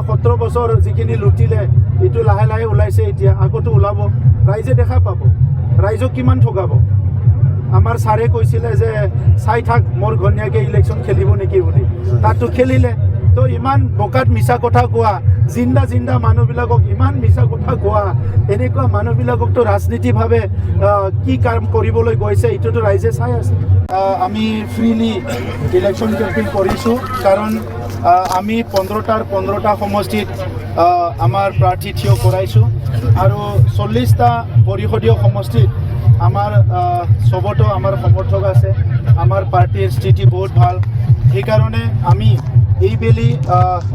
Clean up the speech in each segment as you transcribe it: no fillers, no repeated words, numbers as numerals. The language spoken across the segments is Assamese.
17 বছৰ যিখিনি লুটিলে এইটো লাহে লাহে ওলাইছে এতিয়া আগতো ওলাব ৰাইজে দেখা পাব ৰাইজক কিমান ঠগাব আমাৰ ছাৰে কৈছিলে যে চাই থাক মোৰ ঘনীয়াকে ইলেকশ্যন খেলিব নেকি বুলি তাতো খেলিলে তো ইমান বকাত মিছা কথা কোৱা জিন্দা মানুহবিলাকক ইমান মিছা কথা কোৱা এনেকুৱা মানুহবিলাককতো ৰাজনীতিভাৱে কি কাম কৰিবলৈ গৈছে এইটোতো ৰাইজে চাই আছে আমি ফ্ৰীলি ইলেকশ্যন কেম্পেইন কৰিছোঁ কাৰণ আমি 15টা সমষ্টিত আমাৰ প্ৰাৰ্থী থিয় কৰাইছোঁ আৰু 40টা পৰিষদীয় সমষ্টিত আমাৰ সবতো আমাৰ সমৰ্থক আছে আমাৰ পাৰ্টিৰ স্থিতি বহুত ভাল সেইকাৰণে আমি এইবেলি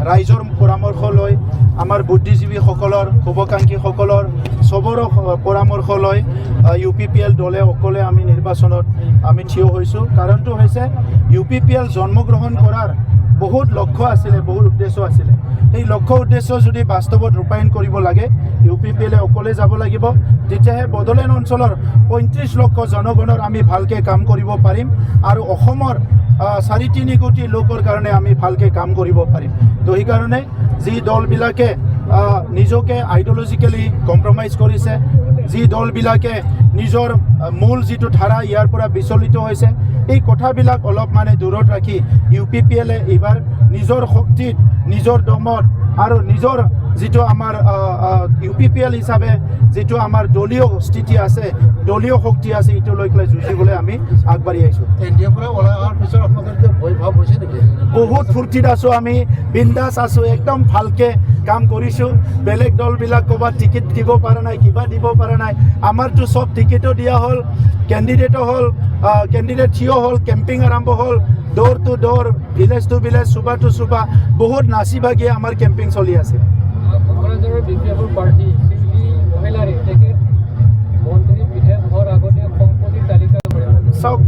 ৰাইজৰ পৰামৰ্শ লৈ আমাৰ বুদ্ধিজীৱীসকলৰ শুভাকাংক্ষীসকলৰ সবৰে পৰামৰ্শ লৈ UPPL দলে অকলে আমি নিৰ্বাচনত আমি থিয় হৈছোঁ কাৰণটো হৈছে UPPL জন্মগ্ৰহণ কৰাৰ বহুত লক্ষ্য আছিলে বহুত উদ্দেশ্য আছিলে এই লক্ষ্য উদ্দেশ্য যদি বাস্তৱত ৰূপায়ণ কৰিব লাগে UPPL অকলে যাব লাগিব তেতিয়াহে বড়োলেণ্ড অঞ্চলৰ 35 লক্ষ জনগণৰ আমি ভালকে কাম কৰিব পাৰিম আৰু অসমৰ 3.5 কোটি লোকৰ কাৰণে আমি ভালকে কাম কৰিব পাৰিম তো এই কাৰণে যি দলবিলাকে নিজকে আইডিঅলজিক্যালি কম্প্ৰমাইজ কৰিছে যি দলবিলাকে নিজৰ মূল যিটো ধাৰা ইয়াৰ পৰা বিচলিত হৈছে এই কথাবিলাক অলপ মানে দূৰত ৰাখি UPPL এইবাৰ নিজৰ শক্তিত নিজৰ দমত আৰু নিজৰ যিটো আমাৰ UPPL হিচাপে যিটো আমাৰ দলীয় স্থিতি আছে দলীয় শক্তি আছে এইটো লৈ পেলাই যুঁজিবলৈ আমি আগবাঢ়ি আহিছোঁ বহুত ফূৰ্তিত আছোঁ আমি বিন্দাছ আছোঁ একদম ভালকে কাম কৰিছোঁ বেলেগ দলবিলাক ক'ৰবাত টিকেট দিব পৰা নাই কিবা দিব পৰা নাই আমাৰতো চব টিকেটো দিয়া হ'ল কেণ্ডিডেট থিয় হ'ল কেম্পিং আৰম্ভ হ'ল door to door village to village চুবা টু চুবা বহুত নাচি বাগিয়ে আমাৰ কেম্পিং চলি আছে চাওক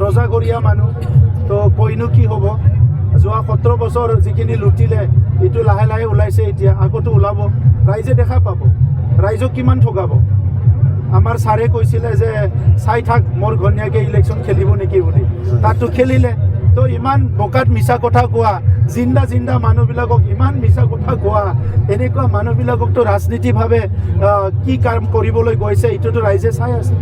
ৰজাগৰীয়া মানুহ তো কৈনো কি হ'ব যোৱা 17 বছৰ যিখিনি লুটিলে এইটো লাহে লাহে ওলাইছে এতিয়া আগতো ওলাব ৰাইজে দেখা পাব ৰাইজক কিমান ঠগাব আমাৰ ছাৰে কৈছিলে যে চাই থাক মোৰ ঘনীয়াকে ইলেকশ্যন খেলিব নেকি বুলি তাতো খেলিলে তো ইমান বকাত মিছা কথা কোৱা জিন্দা মানুহবিলাকক ইমান মিছা কথা কোৱা এনেকুৱা মানুহবিলাককতো ৰাজনীতিভাৱে কি কাম কৰিবলৈ গৈছে এইটোতো ৰাইজে চাই আছে